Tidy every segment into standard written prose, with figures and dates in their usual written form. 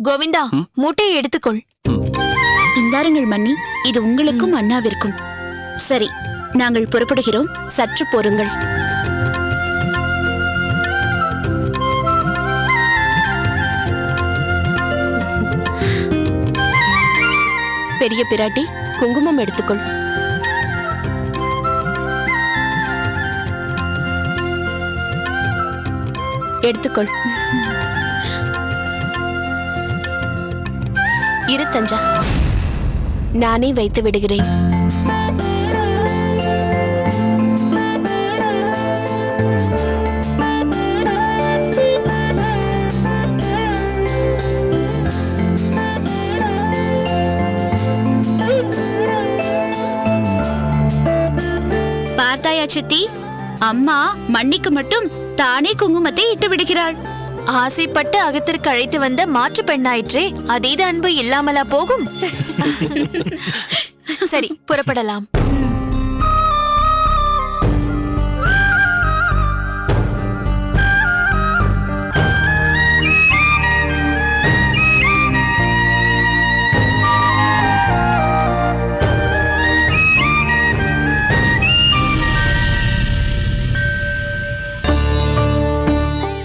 கோவிந்தா, மூட்டையை எடுத்துக்கொள். இந்தாருங்கள் மன்னி, இது உங்களுக்கும் அண்ணாவிற்கும். சரி, நாங்கள் புறப்படுகிறோம். சற்று பொறுங்கள். பெரிய பிராட்டி, குங்குமம் எடுத்துக்கொள். எடுத்துக்கொள். இரு தஞ்சா, நானே வைத்து விடுகிறேன். பார்த்தாயா சித்தி, அம்மா மன்னிக்கு மட்டும் தானே குங்குமத்தை இட்டு விடுகிறாள். ஆசைப்பட்டு அகத்திற்கு அழைத்து வந்த மாற்று பெண்ணாயிற்றே, அதீத அன்பு இல்லாமலா போகும்? சரி, புறப்படலாம்.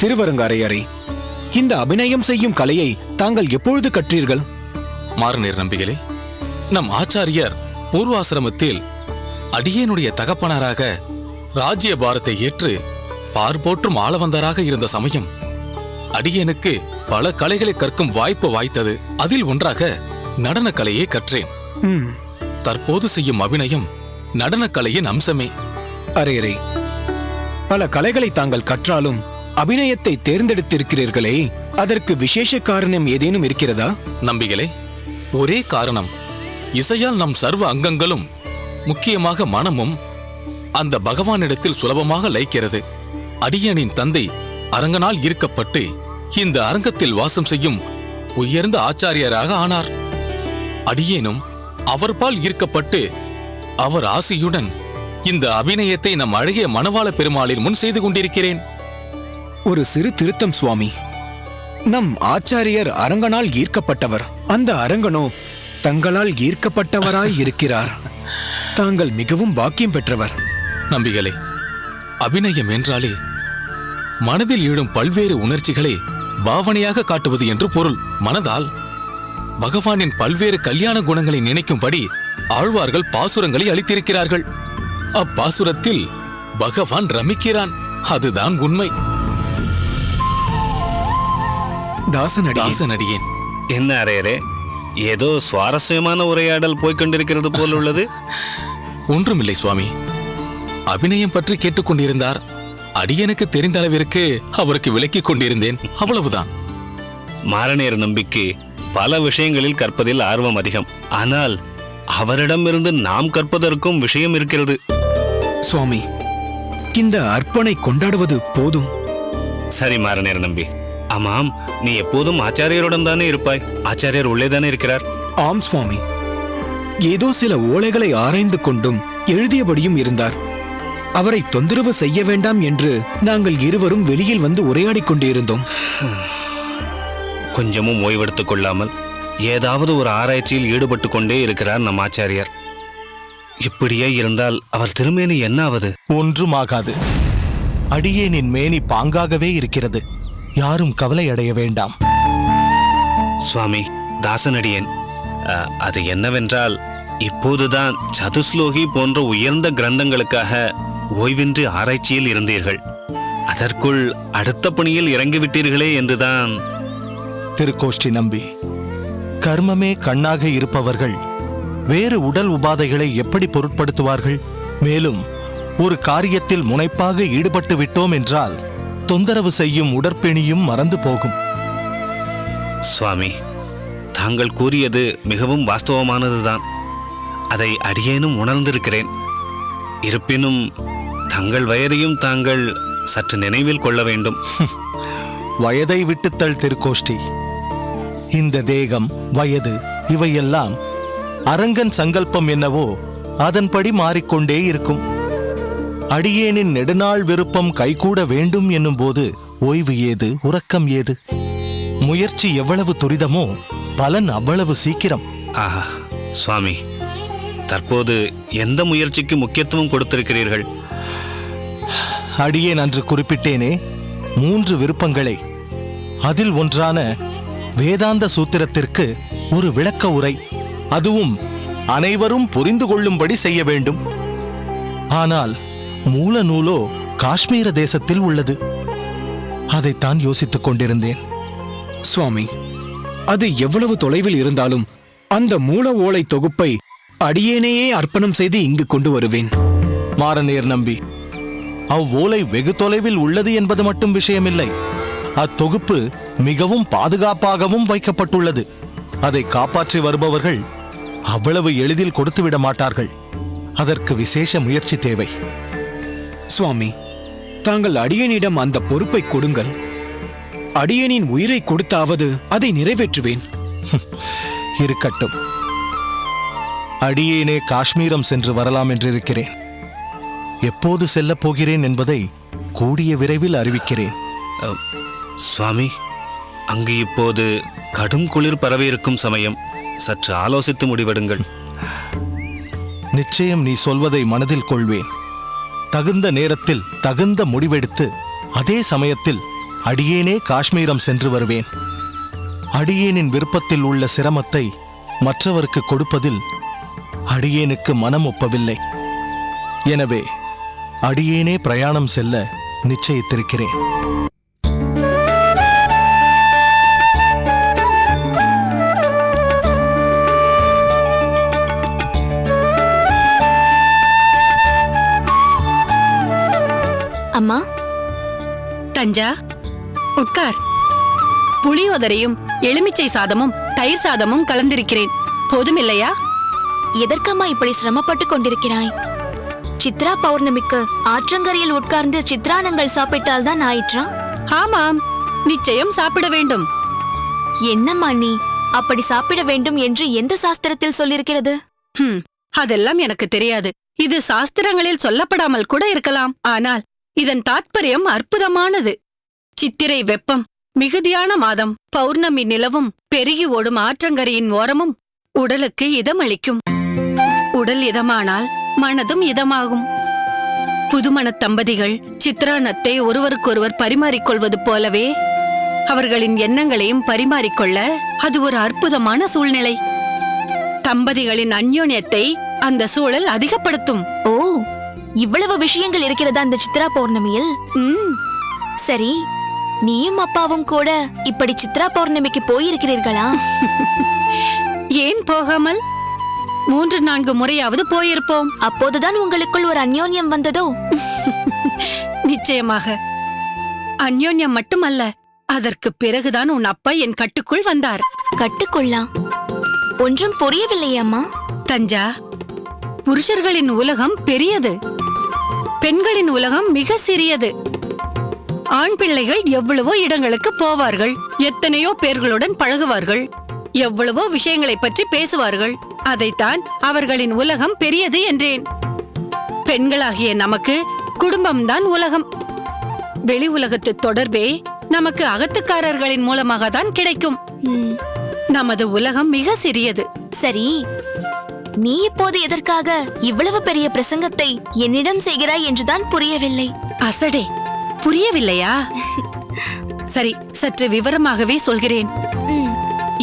திருவரங்காரையரே, இந்த அபிநயம் செய்யும் கலையை தாங்கள் எப்பொழுது கற்றீர்கள்? மாறுநீர் நம்பிகளே, நம் ஆச்சாரியர் பூர்வாசிரமத்தில் அடியேனுடைய தகப்பனாராக ராஜ்ய பாரத்தை ஏற்று பார்போற்றும் ஆளவந்தராக இருந்த சமயம் அடியேனுக்கு பல கலைகளை கற்கும் வாய்ப்பு வாய்த்தது. அதில் ஒன்றாக நடனக்கலையை கற்றேன். தற்போது செய்யும் அபிநயம் நடனக்கலையின் அம்சமே. அரேரே, பல கலைகளை தாங்கள் கற்றாலும் அபிநயத்தை தேர்ந்தெடுத்திருக்கிறீர்களே, அதற்கு விசேஷ காரணம் ஏதேனும் இருக்கிறதா? நம்பிகளே, ஒரே காரணம். இசையால் நம் சர்வ அங்கங்களும், முக்கியமாக மனமும் அந்த பகவானிடத்தில் சுலபமாக லயிக்கிறது. அடியனின் தந்தை அரங்கனால் ஈர்க்கப்பட்டு இந்த அரங்கத்தில் வாசம் செய்யும் உயர்ந்த ஆச்சாரியராக ஆனார். அடியேனும் அவர்பால் ஈர்க்கப்பட்டு அவர் ஆசையுடன் இந்த அபிநயத்தை நம் அழகிய மணவாள பெருமாளின் முன் செய்து கொண்டிருக்கிறேன். ஒரு சிறு திருத்தம் சுவாமி. நம் ஆச்சாரியர் அரங்கனால் ஈர்க்கப்பட்டவர். அந்த அரங்கனோ தங்களால் ஈர்க்கப்பட்டவராய் இருக்கிறார். தாங்கள் மிகவும் பாக்கியம் பெற்றவர். நம்பிகளே, அபிநயம் என்றாலே மனதில் எழும் பல்வேறு உணர்ச்சிகளை பாவனையாக காட்டுவது என்று பொருள். மனதால் பகவானின் பல்வேறு கல்யாண குணங்களை நினைக்கும்படி ஆழ்வார்கள் பாசுரங்களை அளித்திருக்கிறார்கள். அப்பாசுரத்தில் பகவான் ரமிக்கிறான். அதுதான் உண்மை. தாசனடியேன். என்ன அரையரே, ஏதோ சுவாரஸ்யமான உரையாடல் போய்கொண்டிருக்கிறது போல் உள்ளது. ஒன்றுமில்லை சுவாமி, அபிநயம் பற்றி கேட்டுக்கொண்டிருந்தார். அடியனுக்கு தெரிந்த அளவிற்கு அவருக்கு விளக்கிக் கொண்டிருந்தேன், அவ்வளவுதான். மாரநேர் நம்பிக்கு பல விஷயங்களில் கற்பதில் ஆர்வம் அதிகம். ஆனால் அவரிடமிருந்து நாம் கற்பதற்கும் விஷயம் இருக்கிறது. சுவாமி, இந்த அர்ப்பணை கொண்டாடுவது போதும். சரி மாரநேர் நம்பி, ஆமாம், நீ எப்போதும் ஆச்சாரியருடன் தானே இருப்பாய். ஆச்சாரியர் உள்ளேதானே இருக்கிறார்? ஆம் சுவாமி. ஏதோ சில ஓலைகளை ஆராய்ந்து கொண்டும் எழுதியபடியும் இருந்தார். அவரை தொந்தரவு செய்ய வேண்டாம் என்று நாங்கள் இருவரும் வெளியில் வந்து உரையாடிக் கொண்டிருந்தோம். கொஞ்சமும் ஓய்வெடுத்துக் கொள்ளாமல் ஏதாவது ஒரு ஆராய்ச்சியில் ஈடுபட்டு கொண்டே இருக்கிறார் நம் ஆச்சாரியர். இப்படியே இருந்தால் அவர் திருமேனி என்ன ஆவது? ஒன்றுமாகாது. அடியேனின் மேனி பாங்காகவே இருக்கிறது. யாரும் கவலை அடைய வேண்டாம். சுவாமி, தாசனடியேன், அது என்னவென்றால், இப்போதுதான் சதுஸ்லோகி போன்ற உயர்ந்த கிரந்தங்களுக்காக ஓய்வின்றி ஆராய்ச்சியில் இருந்தீர்கள். அதற்குள் அடுத்த பணியில் இறங்கிவிட்டீர்களே என்றுதான். திருக்கோஷ்டி நம்பி, கர்மமே கண்ணாக இருப்பவர்கள் வேறு உடல் உபாதைகளை எப்படி பொருட்படுத்துவார்கள்? மேலும் ஒரு காரியத்தில் முனைப்பாக ஈடுபட்டு விட்டோம் என்றால் தொந்தரவு செய்யும் உடற்பிணியும் மறந்து போகும். சுவாமி, தாங்கள் கூறியது மிகவும் வாஸ்தவமானதுதான். அதை அடியேனும் உணர்ந்திருக்கிறேன். இருப்பினும் தங்கள் வயதையும் தாங்கள் சற்று நினைவில் கொள்ள வேண்டும். வயதை விட்டுத்தள் திருக்கோஷ்டி. இந்த தேகம், வயது இவையெல்லாம் அரங்கன் சங்கல்பம் என்னவோ அதன்படி மாறிக்கொண்டே இருக்கும். அடியேனின் நெடுநாள் விருப்பம் கைகூட வேண்டும் என்னும் போது ஓய்வு ஏது, உறக்கம் ஏது? முயற்சி எவ்வளவு துரிதமோ பலன் அவ்வளவு சீக்கிரம். ஆஹா சுவாமி, தற்போது எந்த முயற்சிக்கு முக்கியத்துவம் கொடுத்திருக்கிறீர்கள்? அடியேன் அன்று குறிப்பிட்டேனே 3 விருப்பங்களை. அதில் ஒன்றான வேதாந்த சூத்திரத்திற்கு ஒரு விளக்க உரை, அதுவும் அனைவரும் புரிந்து கொள்ளும்படி செய்ய வேண்டும். ஆனால் மூல நூலோ காஷ்மீர தேசத்தில் உள்ளது. அதைத்தான் யோசித்துக் கொண்டிருந்தேன். சுவாமி, அது எவ்வளவு தொலைவில் இருந்தாலும் அந்த மூல ஓலை தொகுப்பை அடியேனையே அர்ப்பணம் செய்து இங்கு கொண்டு வருவேன். மாரநேர் நம்பி, அவ்வோலை வெகு தொலைவில் உள்ளது என்பது மட்டும் விஷயமில்லை. அத்தொகுப்பு மிகவும் பாதுகாப்பாகவும் வைக்கப்பட்டுள்ளது. அதை காப்பாற்றி வருபவர்கள் அவ்வளவு எளிதில் கொடுத்துவிட மாட்டார்கள். அதற்கு விசேஷ முயற்சி தேவை. சுவாமி, தாங்கள் அடியேனிடம் அந்த பொறுப்பை கொடுங்கள். அடியேனின் உயிரை கொடுத்தாவது அதை நிறைவேற்றுவேன். இருக்கட்டும். அடியேனே காஷ்மீரம் சென்று வரலாம் என்றிருக்கிறேன். எப்போது செல்லப் போகிறேன் என்பதை கூடிய விரைவில் அறிவிக்கிறேன். சுவாமி, அங்கு இப்போது கடும் குளிர் பரவியிருக்கும் சமயம். சற்று ஆலோசித்து முடிவெடுங்கள். நிச்சயம் நீ சொல்வதை மனதில் கொள்வேன். தகுந்த நேரத்தில் தகுந்த முடிவெடுத்து அதே சமயத்தில் அடியேனே காஷ்மீரம் சென்று வருவேன். அடியேனின் விருப்பத்தில் உள்ள சிரமத்தை மற்றவருக்கு கொடுப்பதில் அடியேனுக்கு மனம் ஒப்பவில்லை. எனவே அடியேனே பிரயாணம் செல்ல நிச்சயித்திருக்கிறேன். அம்மா, தஞ்சா, உட்கார். புளியோதரையும் எலுமிச்சை சாதமும் தயிர் சாதமும் கலந்திருக்கிறேன். போதுமில்லையா? எதற்கம்மா இப்படி சிரமப்பட்டு கொண்டிருக்கிறாய்? சித்ரா பௌர்ணமிக்கு ஆற்றங்கரையில் உட்கார்ந்து சித்ரானங்கள் சாப்பிட்டால்தான் ஆயிற்றா? ஆமாம், நிச்சயம் சாப்பிட வேண்டும். என்னம்மா நீ அப்படி சாப்பிட வேண்டும் என்று எந்த சாஸ்திரத்தில் சொல்லிருக்கிறது? அதெல்லாம் எனக்கு தெரியாது. இது சாஸ்திரங்களில் சொல்லப்படாமல் கூட இருக்கலாம். ஆனால் இதன் தாத்பரியம் அற்புதமானது. சித்திரை வெப்பம், மிகுதியான மாதம், பௌர்ணமி நிலவும், பெருகி ஓடும் ஆற்றங்கரையின் ஓரமும் உடலுக்கு இதமளிக்கும். உடல் இதமானால் மனதும் இதமாகும். புதுமணத் தம்பதிகள் சித்ரானத்தை ஒருவருக்கொருவர் பரிமாறிக்கொள்வது போலவே அவர்களின் எண்ணங்களையும் பரிமாறிக்கொள்ள அது ஒரு அற்புதமான சூழ்நிலை. தம்பதிகளின் அந்யோன்யத்தை அந்த சூழல் அதிகப்படுத்தும். ஓ, இவ்வளவு விஷயங்கள் இருக்கிறதா இந்த சித்ரா பௌர்ணமியில்? சரி, நீயும் அப்பாவும் கூட இப்படி சித்ரா பௌர்ணமிக்கு போயிருக்கிறீர்களா? ஏன் போகாமல்? 3-4 முறையாவது போயிருப்போம். அப்போதுதான் உங்களுக்குள் ஒரு அந்யோன்யம் வந்ததோ? நிச்சயமாக. அந்யோன்யம் மட்டுமல்ல, அதற்கு பிறகுதான் உன் அப்பா என் கட்டுக்குள் வந்தார். கட்டுக்குள்ளா? ஒன்றும் புரியவில்லையே அம்மா. தஞ்சா, புருஷர்களின் உலகம் பெரியது, பெண்களின் உலகம் மிக சிறியது. ஆண் பிள்ளைகள் எவ்வளவோ இடங்களுக்கு போவார்கள், எத்தனையோ பேர்களுடன் பழகுவார்கள், எவ்வளவோ விஷயங்களை பற்றி பேசுவார்கள். அதைத்தான் அவர்களின் உலகம் பெரியது என்றேன். பெண்களாகிய நமக்கு குடும்பம்தான் உலகம். வெளி உலகத்து தொடர்பே நமக்கு அகத்துக்காரர்களின் மூலமாக தான் கிடைக்கும். நமது உலகம் மிக சிறியது. சரி, நீ இப்போது எதற்காக இவ்வளவு பெரிய பிரசங்கத்தை என்னிடம் செய்கிறாய் என்றுதான் புரியவில்லை. அசடே, புரியவில்லையா? சரி, சற்று விவரமாகவே சொல்கிறேன்.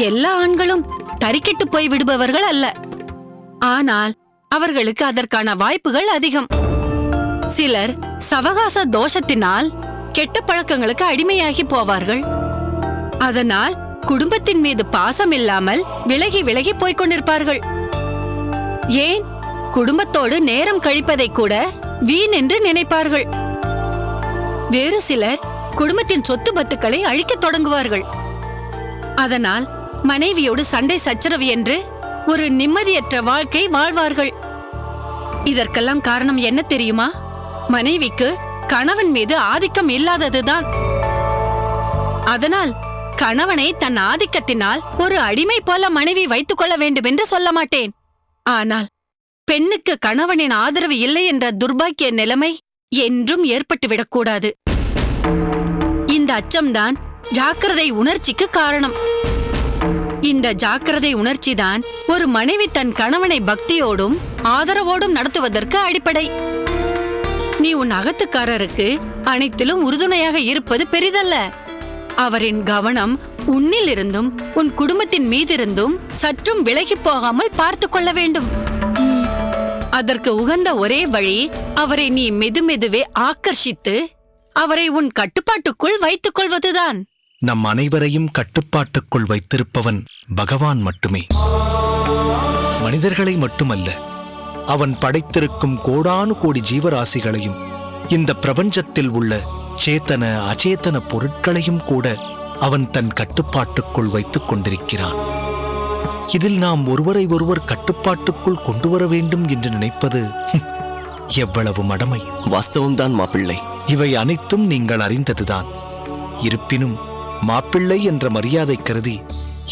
எல்லா ஆண்களும் தறிக்கெட்டு போய் விடுபவர்கள் அல்ல. ஆனால் அவர்களுக்கு அதற்கான வாய்ப்புகள் அதிகம். சிலர் சவகாச தோஷத்தினால் கெட்ட பழக்கங்களுக்கு அடிமையாகி போவார்கள். அதனால் குடும்பத்தின் மீது பாசம் இல்லாமல் விலகி விலகி போய்க் கொண்டிருப்பார்கள். ஏன், குடும்பத்தோடு நேரம் கழிப்பதை கூட வீண் என்று நினைப்பார்கள். வேறு சிலர் குடும்பத்தின் சொத்து பத்துக்களை அழிக்கத் தொடங்குவார்கள். அதனால் மனைவியோடு சண்டை சச்சரவு என்று ஒரு நிம்மதியற்ற வாழ்க்கை வாழ்வார்கள். இதற்கெல்லாம் காரணம் என்ன தெரியுமா? மனைவிக்கு கணவன் மீது ஆதிக்கம் இல்லாததுதான். அதனால் கணவனை தன் ஆதிக்கத்தினால் ஒரு அடிமை போல மனைவி வைத்துக் கொள்ள வேண்டும் என்று சொல்ல மாட்டேன். ஆனால் பெண்ணுக்கு கணவனின் ஆதரவு இல்லை என்ற துர்பாக்கிய நிலைமை என்றும் ஏற்பட்டுவிடக்கூடாது. இந்த அச்சம்தான் ஜாக்கிரதை உணர்ச்சிக்கு காரணம். இந்த ஜாக்கிரதை உணர்ச்சிதான் ஒரு மனைவி தன் கணவனை பக்தியோடும் ஆதரவோடும் நடத்துவதற்கு அடிப்படை. நீ உன் அகத்துக்காரருக்கு அனைத்திலும் உறுதுணையாக இருப்பது பெரிதல்ல. அவரின் கவனம் உன்னிலிருந்தும் உன் குடும்பத்தின் மீதிருந்தும் சற்றும் விலகி போகாமல் பார்த்து கொள்ள வேண்டும். அதற்கு உகந்த ஒரே வழி அவரை நீ மெதுமெதுவே ஆக்கர்ஷித்து அவரை உன் கட்டுப்பாட்டுக்குள் வைத்துக் கொள்வதுதான். நம் அனைவரையும் கட்டுப்பாட்டுக்குள் வைத்திருப்பவன் பகவான் மட்டுமே. மனிதர்களை மட்டுமல்ல, அவன் படைத்திருக்கும் கோடானு கோடி ஜீவராசிகளையும், இந்த பிரபஞ்சத்தில் உள்ள சேத்தன அச்சேதன பொருட்களையும் கூட அவன் தன் கட்டுப்பாட்டுக்குள் வைத்துக் கொண்டிருக்கிறான். இதில் நாம் ஒருவரை ஒருவர் கட்டுப்பாட்டுக்குள் கொண்டு வர வேண்டும் என்று நினைப்பது எவ்வளவு மடமை! வாஸ்தவம்தான் மாப்பிள்ளை. இவை அனைத்தும் நீங்கள் அறிந்ததுதான். இருப்பினும் மாப்பிள்ளை என்ற மரியாதை கருதி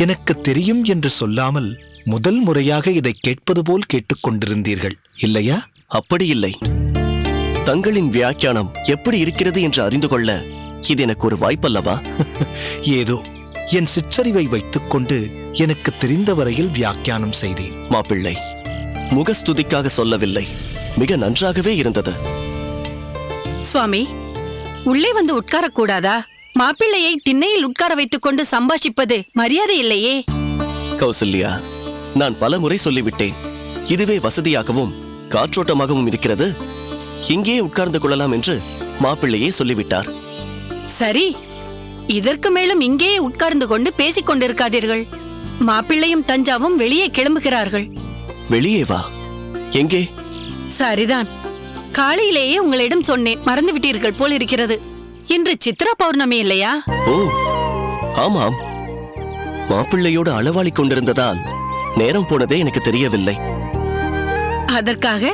எனக்கு தெரியும் என்று சொல்லாமல் முதல் முறையாக இதை கேட்பது போல் கேட்டுக்கொண்டிருந்தீர்கள், இல்லையா? அப்படி இல்லை. தங்களின் வியாக்கியானம் எப்படி இருக்கிறது என்று அறிந்து கொள்ள இது எனக்கு ஒரு வாய்ப்பல்லவா? ஏதோ என் சிற்றறிவை வைத்துக்கொண்டு எனக்கு தெரிந்த வரையில் வியாக்கியானம் செய்தேன். மாப்பிள்ளை, முகஸ்துதிக்காக சொல்லவில்லை, மிக நன்றாகவே இருந்தது. சுவாமி, உள்ளே வந்து உட்காரக்கூடாதா? மாப்பிள்ளையை திண்ணையில் உட்கார வைத்துக் கொண்டு சம்பாஷிப்பது மரியாதை இல்லையே. கௌசல்யா, நான் பல முறை சொல்லிவிட்டேன். இதுவே வசதியாகவும் காற்றோட்டமாகவும் இருக்கிறது, இங்கே உட்கார்ந்து கொள்ளலாம் என்று மாப்பிள்ளையே சொல்லிவிட்டார். சரி, இதற்கு மேலும் இங்கேயே உட்கார்ந்து கொண்டு பேசிக் கொண்டிருக்காதீர்கள். மாப்பிள்ளையும் தஞ்சாவும் வெளியே கிளம்புகிறார்கள். வெளியே வா? எங்கே? சரிதான், காலையிலேயே உங்களிடம் சொன்னேன், மறந்து விட்டீர்கள் போல் இருக்கிறது. இன்று சித்ரா பௌர்ணமி இல்லையா? ஓ ஆமாம், மாப்பிள்ளையோடு அளவாளிக் கொண்டிருந்ததால் நேரம் போனதே எனக்கு தெரியவில்லை. அதற்காக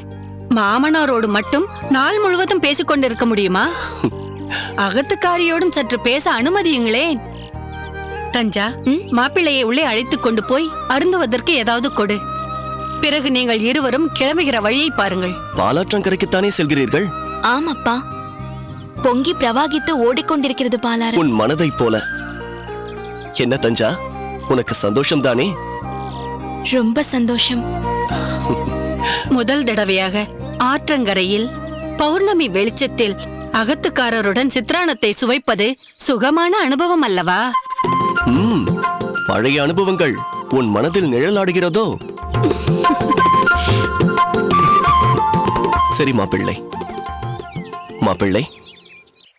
மாமனாரோடு மட்டும் நாள் முழுவதும் பேசிக் கொண்டிருக்க முடியுமா? அகத்துக்காரியோடும் சற்று பேச அனுமதியுங்களேன். தஞ்சா, மாப்பிள்ளையை உள்ளே அழைத்துக் கொண்டு போய் அருந்துவதற்கு ஏதாவது கொடு. பிறகு நீங்கள் இருவரும் கிளம்புகிற வழியை பாருங்கள். பாலாற்றங்கரைக்குத்தானே செல்கிறீர்கள்? ஆமாப்பா, பொங்கி பிரவாகித்து ஓடிக்கொண்டிருக்கிறது பாலாறு. உன் மனதைப் போல. என்ன தஞ்சா, உனக்கு சந்தோஷம்தானே? ரொம்ப சந்தோஷம். முதல் தடவையாக ஆற்றங்கரையில் பௌர்ணமி வெளிச்சத்தில் அகத்துக்காரருடன் சித்ரானத்தை சுவைப்பது சுகமான அனுபவம் அல்லவா? பழைய அனுபவங்கள் உன் மனதில் நிழலாடுகிறதோ? சரி மாப்பிள்ளை, மாப்பிள்ளை,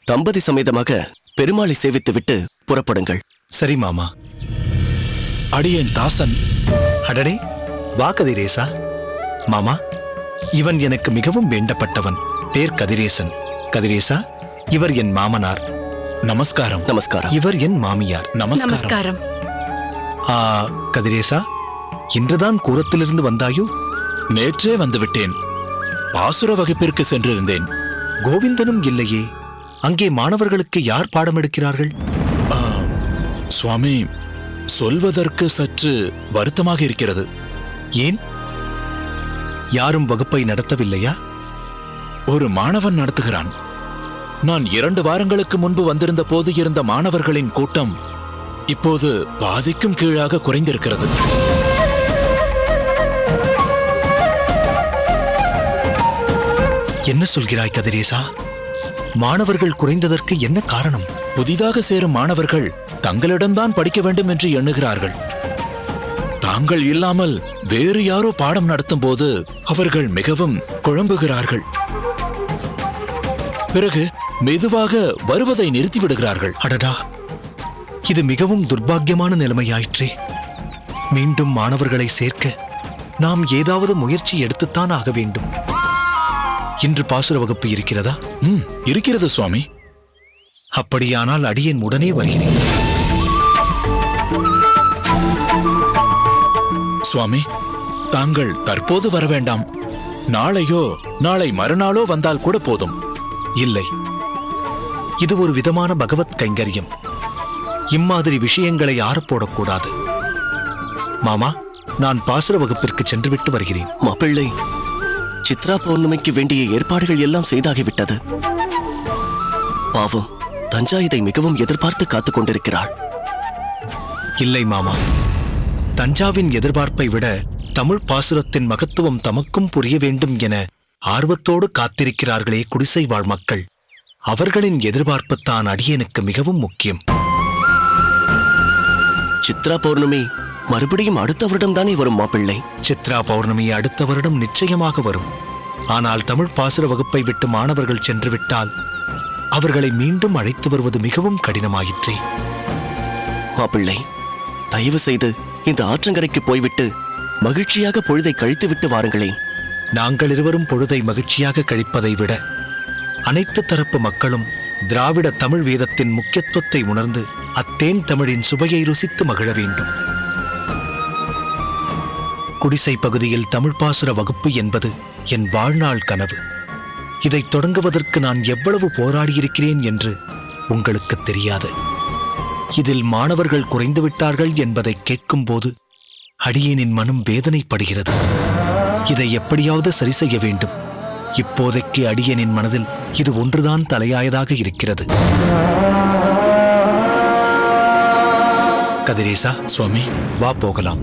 தம்பதி சமேதமாக பெருமாளை சேவித்துவிட்டு புறப்படுங்கள். சரி மாமா. அடியேன் தாசன். அடடே, வா கதிரேசா. மாமா, இவன் எனக்கு மிகவும் வேண்டப்பட்டவன். பேர் கதிரேசன். கதிரேசா, இவர் என் மாமனார். நமஸ்காரம். நமஸ்காரம். இவர் என் மாமியார். நமஸ்காரம். கதிரேசா, இன்றுதான் கூரத்திலிருந்து வந்தாயோ? நேற்றே வந்துவிட்டேன். பாசுர வகுப்பிற்கு சென்றிருந்தேன். கோவிந்தனும் இல்லையே. அங்கே மாணவர்களுக்கு யார் பாடம் எடுக்கிறார்கள்? சுவாமி, சொல்வதற்கு சற்று வருத்தமாக இருக்கிறது. ஏன்? யாரும் வகுப்பை நடத்தவில்லையா? ஒரு மாணவன் நடத்துகிறான். நான் 2 வாரங்களுக்கு முன்பு வந்திருந்த போது இருந்த மாணவர்களின் கூட்டம் இப்போது பாதிக்கும் கீழாக குறைந்திருக்கிறது. என்ன சொல்கிறாய் கதிரேசா? மாணவர்கள் குறைந்ததற்கு என்ன காரணம்? புதிதாக சேரும் மாணவர்கள் தங்களிடம்தான் படிக்க வேண்டும் என்று எண்ணுகிறார்கள். தாங்கள் இல்லாமல் வேறு யாரோ பாடம் நடத்தும் போது அவர்கள் மிகவும் குழம்புகிறார்கள். பிறகு மெதுவாக வருவதை நிறுத்திவிடுகிறார்கள். அடடா, இது மிகவும் துர்பாக்கியமான நிலைமையாயிற்றே. மீண்டும் மாணவர்களை சேர்க்க நாம் ஏதாவது முயற்சி எடுத்துத்தான் ஆக வேண்டும். இன்று பாசுர வகுப்பு இருக்கிறதா? இருக்கிறது சுவாமி. அப்படியானால் அடியேன் உடனே வருகிறேன். சுவாமி, தாங்கள் தற்போது வர வேண்டாம். நாளையோ நாளை மறுநாளோ வந்தால் கூட போதும். இல்லை, இது ஒரு விதமான பகவத் கைங்கரியம். இம்மாதிரி விஷயங்களை ஆறப்போடக்கூடாது. மாமா, நான் பாசுர வகுப்பிற்கு சென்றுவிட்டு வருகிறேன். மாப்பிள்ளை, சித்ரா பௌர்ணமிக்கு வேண்டிய ஏற்பாடுகள் எல்லாம் செய்தாகிவிட்டது. பாவம், தஞ்சா இதை மிகவும் எதிர்பார்த்து காத்துக் கொண்டிருக்கிறாள். இல்லை மாமா, தஞ்சாவின் எதிர்பார்ப்பை விட தமிழ் பாசுரத்தின் மகத்துவம் தமக்கும் புரிய வேண்டும் என ஆர்வத்தோடு காத்திருக்கிறார்களே குடிசை வாழ் மக்கள். அவர்களின் எதிர்பார்ப்புத்தான் அடியேனுக்கு மிகவும் முக்கியம். சித்ரா பௌர்ணமி மறுபடியும் அடுத்த வருடம்தானே வரும் மாப்பிள்ளை? சித்ரா பௌர்ணமி அடுத்த வருடம் நிச்சயமாக வரும். ஆனால் தமிழ் பாசுர வகுப்பை விட்டு மாணவர்கள் சென்று விட்டால் அவர்களை மீண்டும் அழைத்து வருவது மிகவும் கடினமாயிற்றே. மாப்பிள்ளை, தயவு செய்து இந்த ஆற்றங்கரைக்கு போய்விட்டு மகிழ்ச்சியாக பொழுதை கழித்துவிட்டு வாருங்களேன். நாங்கள் இருவரும் பொழுதை மகிழ்ச்சியாக கழிப்பதை விட அனைத்து தரப்பு மக்களும் திராவிட தமிழ் வேதத்தின் முக்கியத்துவத்தை உணர்ந்து அத்தேன் தமிழின் சுவையை ருசித்து மகிழ வேண்டும். குடிசை பகுதியில் தமிழ் பாசுர வகுப்பு என்பது என் வாழ்நாள் கனவு. இதை தொடங்குவதற்கு நான் எவ்வளவு போராடியிருக்கிறேன் என்று உங்களுக்கு தெரியாது. இதில் மாணவர்கள் குறைந்து விட்டார்கள் என்பதை கேட்கும்போது அடியேனின் மனம் வேதனைப்படுகிறது. இதை எப்படியாவது சரி செய்ய வேண்டும். இப்போதைக்கு அடியேனின் மனதில் இது ஒன்றுதான் தலையாயதாக இருக்கிறது. கதிரேசா, சுவாமி, வா போகலாம்.